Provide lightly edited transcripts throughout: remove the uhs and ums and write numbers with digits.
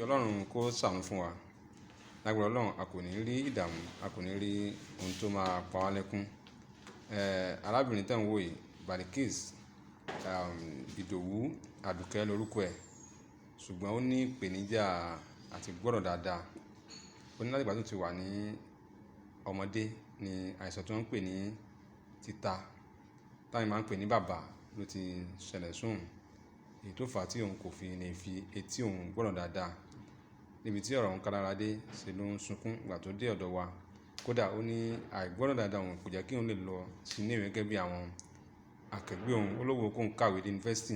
Ọlọ́run kó ṣàánú fún wa. Lágbára Ọlọ́run, a kò ní rí ìdààmú, a kò ní rí ohun tó máa pa wá lẹ́kún. Arábìnrin tẹ́ ń wò yìí, Baliks Idowu Àdùkẹ́ lórúkọ ẹ̀, ṣùgbọ́n ó ní ìpèníjà àti gbọ́rọ̀ dáadáa. Ó ní láti ìgbà tó ti wà ní ọmọdé ni àìsàn tó ń pè ní títa, táwọn máa ń pè ní bàbá, ló ti ṣẹlẹ̀ sóhun. Èyí tó fà á tí òun kò fi lè fi etí òun gbọ́rọ̀ dáadáa. Níbi tí ọ̀rọ̀ òun kálára dé, ṣe ló ń sunkún ìgbà tó dé ọ̀dọ̀ wa. Kódà ó ní àìgbọ́rọ̀ dáadáa òun kò jẹ́ kí òun lè lọ sí ilé ìwé gẹ́gẹ́ bí àwọn akẹgbẹ́ òun. Ó lówó kó ń kàwé ní yunifásítì,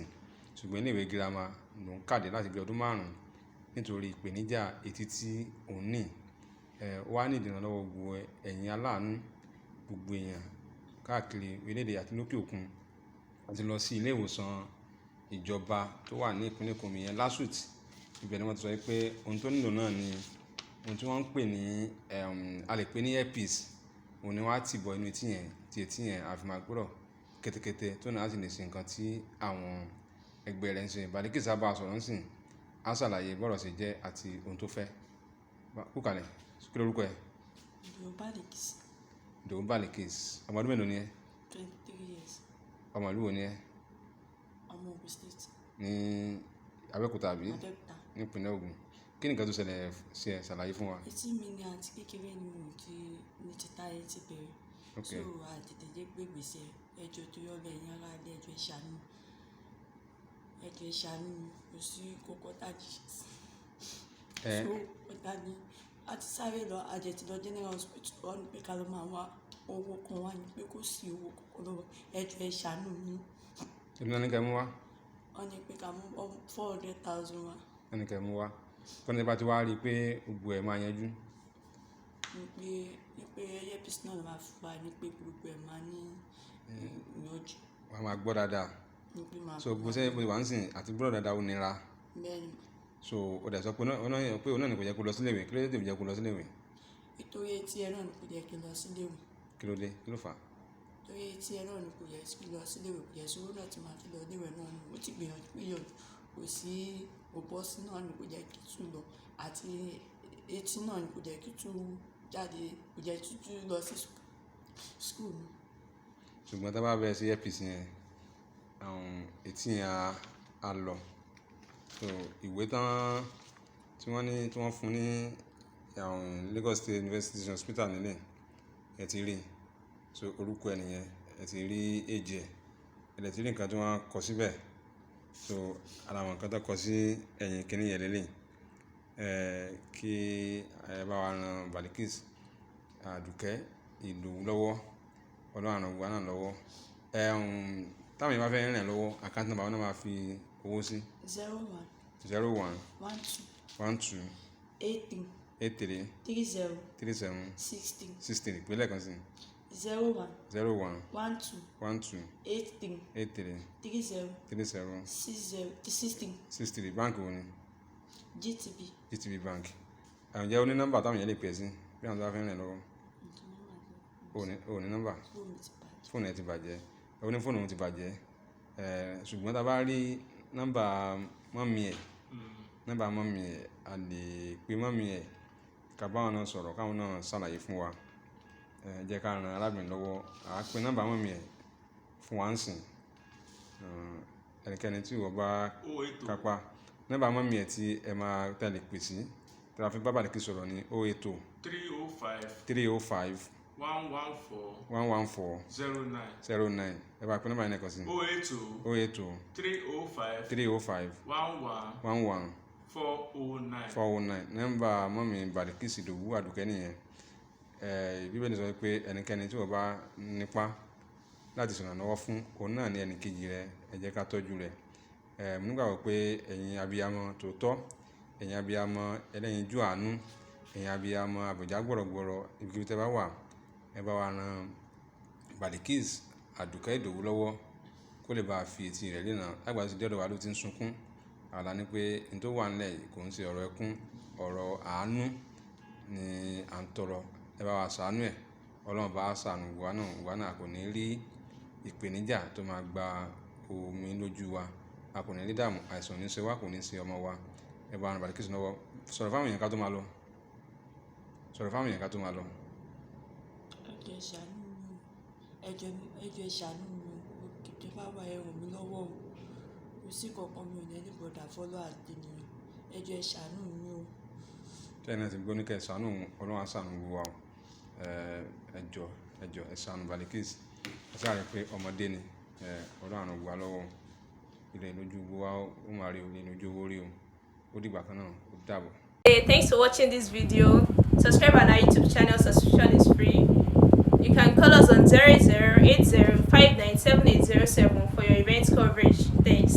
ṣùgbọ́n ilé ìwé girama ló ń kàdé láti bí ọdún 5 nítorí ìpèníjà etí tí òun ní. Ó wá ní ìdìrànlọ́wọ́ gbogbo ẹ̀yin aláàánú, gbogbo èèyàn káàkiri orílẹ̀-èdè àti lókè òkun, àti lọ sí ilé ìwòsàn ìjọba tó wà ní ìpínlẹ̀ Èkó yẹn LASUT. Ibẹ̀ ni wọ́n ti sọ pé ohun tó nílò náà ni ohun tí wọ́n ń pè ní a lè pè ní earpiece. Òun ni wọ́n á tì bọ inú etí yẹn, tí etí yẹn á fi máa gbọ́rọ̀ kẹ́tẹ́kẹ́tẹ́ tó náà á sì lè ṣe nǹkan tí àwọn ẹgbẹ́ rẹ̀ ń ṣe. Baliks á bá a sọ̀rọ̀ nísìnyí, á ṣàlàyé bọ́rọ̀ ṣe jẹ́ àti ohun tó fẹ́. Kú kalẹ̀, kí lorúkọ ẹ? Idowu Baliks. Ọmọ ọdún mélòó ni ẹ́? 23 years. Ọmọ ìlú wo ni ẹ́? Ọmọ Ogun State. Ní Abẹ́òkúta àbí? Abẹ́òkúta. Ní ìpínlẹ̀ Ògùn. Kí ni nǹkan tó ṣẹlẹ̀ sí ẹ? Ṣàlàyé fún wa. Etí mi ni àti kékeré ni mo ti ní títa etí bẹ̀rẹ̀. Okay. So àtètè jẹ́ pé gbèsè ẹjọ́ tó yọ bẹ́ẹ̀ yẹn ara lé ẹjọ́ ìṣàánú. Ẹjọ́ ìṣàánú kò sí kókó tàbí. So ọ̀tá ni a ti sáré lọ àjẹtì lọ General Hospital, wọ́n ní pé ká lọ máa wá owó kan wá ní pé kò sí owó kankan lọ́wọ́ ẹjọ́ ìṣàánú mi. Èló ni kẹ́ mú wá? Wọ́n ní pé ká mú 400,000 wá. Wọ́n ní kẹ́ mú wá. Wọ́n ní bá ti wá rí i pé gbogbo ẹ̀ máa yanjú. Ní pé earpiece náà ló máa fún wa, ní pé gbogbo ẹ̀ máa ní ìyanjú. Wàá máa gbọ́ dáadáa. Ní pé máa So bó ṣe bó wà ń sìn àti gbọ́rọ̀ dáadáa ó nira. bẹ́ẹ̀ni. So ó dẹ̀ sọ pé òun náà ni kò jẹ́ kó lọ sílé ìwé. Kí ló dé tí kò jẹ́ kó lọ sílé ìwé? Nítorí etí ẹ náà ni kò jẹ́ kí n lọ sílé ìwé. Kí ló dé? Kí ló fà á? Nítorí etí ẹ náà ni kò jẹ́ kí n lọ sílé ìwé, kò jẹ́ sówó náà tí màá fi lọ ilé ìwé náà ni. Mo ti gbìyànjú kò sí òbọ́sí náà ni kò jẹ́ kí n tún lọ, àti etí náà ni kò jẹ́ kí n tún jáde, kò jẹ́ kí n tún lọ sí school mi. Ṣùgbọ́n tá bá bẹ̀rẹ̀ sí earpiece yẹn, etí yẹn á lọ. So ìwé tán tí wọ́n fún ní Lagos State University Hospital nílẹ̀, ẹ ti rí. So orúkọ ẹ nìyẹn, ẹ ti rí age ẹ̀, ẹ lè ti rí nǹkan tí wọ́n kọ síbẹ̀. So ara àwọn nǹkan tó kọ sí ẹ̀yìn kìíní yẹn lélẹ̀. Kí ẹ bá wa ran Baliks Àdùkẹ́ Idowu lọ́wọ́, Ọlọ́run á ràn gbogbo wa náà lọ́wọ́. Táwọn èèyàn bá fẹ́ ràn ẹ́ lọ́wọ́, account number wọn náà máa fi owó sí. 01 12 83 37 16. Ìpínlẹ̀ kan sí. 01 12 83 37 16. Báńkì wo ni? GTB Bank. Ǹjẹ́ o ní nọ́mbà táwọn èèyàn lè pè é sí bí àwọn tó bá fẹ́ ràn ẹ́ lọ́wọ́? O ní nọ́mbà? Fóònù ẹ ti bàjẹ́. O ní fóònù òun ti bàjẹ́. Ṣùgbọ́n tá a bá rí nọ́mbà mọ́mì ẹ̀, a lè pe mọ́mì ẹ̀ ká bá wọn náà sọ̀rọ̀, káwọn náà ṣàlàyé fún wa. Jẹ́ ká ran arábìnrin lọ́wọ́. A pe nọ́mbà mọ́mì ẹ̀ fún wa ń sìn. Ẹnikẹ́ni tí ìwọ bá kápá, nọ́mbà mọ́mì ẹ̀ tí ẹ máa tẹ̀lé pè sí tí a fi bá Baliks sọ̀rọ̀ ní 080 305 114 09. Ẹ bá pe nọ́mbà yẹn lẹ́ẹ̀kan sí. 080 305 11 409. Nọ́mbà mọ́mì Baliks Idowu Àdùkẹ́ nìyẹn. Bíbélì sọ pé ẹnikẹ́ni tí wọ́n bá nípa láti ṣèrànlọ́wọ́ fún, òun náà ni ẹnìkejì rẹ̀, ẹ jẹ́ ká tọ́jú rẹ̀. Mo nígbàgbọ́ pé ẹ̀yin abiyamọ tòótọ́, ẹ̀yin abiyamọ ẹlẹ́yinjú àánú, ẹ̀yin abiyamọ àbùjá gbọ̀rọ̀gbọ̀rọ̀, ibi tí ẹ bá wà, ẹ bá wa ran Baliks Àdùkẹ́ Idowu lọ́wọ́ kó lè bá fi etí rẹ̀ ríran. Lágbàá ti dé ọ̀dọ̀ wa ló ti ń sunkún. Àlá ni pé n tó wà nílẹ̀ yìí kò ń ṣe ọ̀rọ̀ ẹkún, ọ̀rọ̀ àánú ni à ń tọrọ. Ẹ bá wa ṣàánú ẹ̀. Ọlọ́run bá ṣàánú wa náà kò ní rí ìpèníjà tó máa gba omi lójú wa. A kò ní rí dààmú, àìsàn ò ní ṣe wá, kò ní ṣe ọmọ wa. ẹ bá ran Baliks lọ́wọ́ sọ̀rọ̀ fáwọn èèyàn ká tó máa lọ sọ̀rọ̀ fáwọn èèyàn ká tó máa lọ. ẹjọ́ ẹ ṣàánú mi o ẹjọ́ ẹ ṣàánú mi o kìtì bá wà ẹ ràn mí lọ́wọ́ o kò sí kankan mi ò ní ẹni bọ̀dà fọ́lọ́ àdénìyàn ẹjọ́ ẹ ṣàánú mi o. tẹ́yìn náà ti gbọ́ ní kẹ́ ẹ ṣàánú Ọlọ́run á ṣàánú gbogbo wa o ẹjọ́ ẹ ṣàánú Baliks ẹ sáré pé ọmọdé ni Ọlọ́run àrùn gbà lọ́wọ́ ilẹ̀ lójú gbogbo wa ó máa rí o ilẹ̀ lójú owó rí o ó dìgbà kan náà ó dàbọ̀. Hey, thanks for watching this video. Subscribe on our YouTube channel. Subscription is free. You can call us on 0080597807 for your event coverage. Thanks.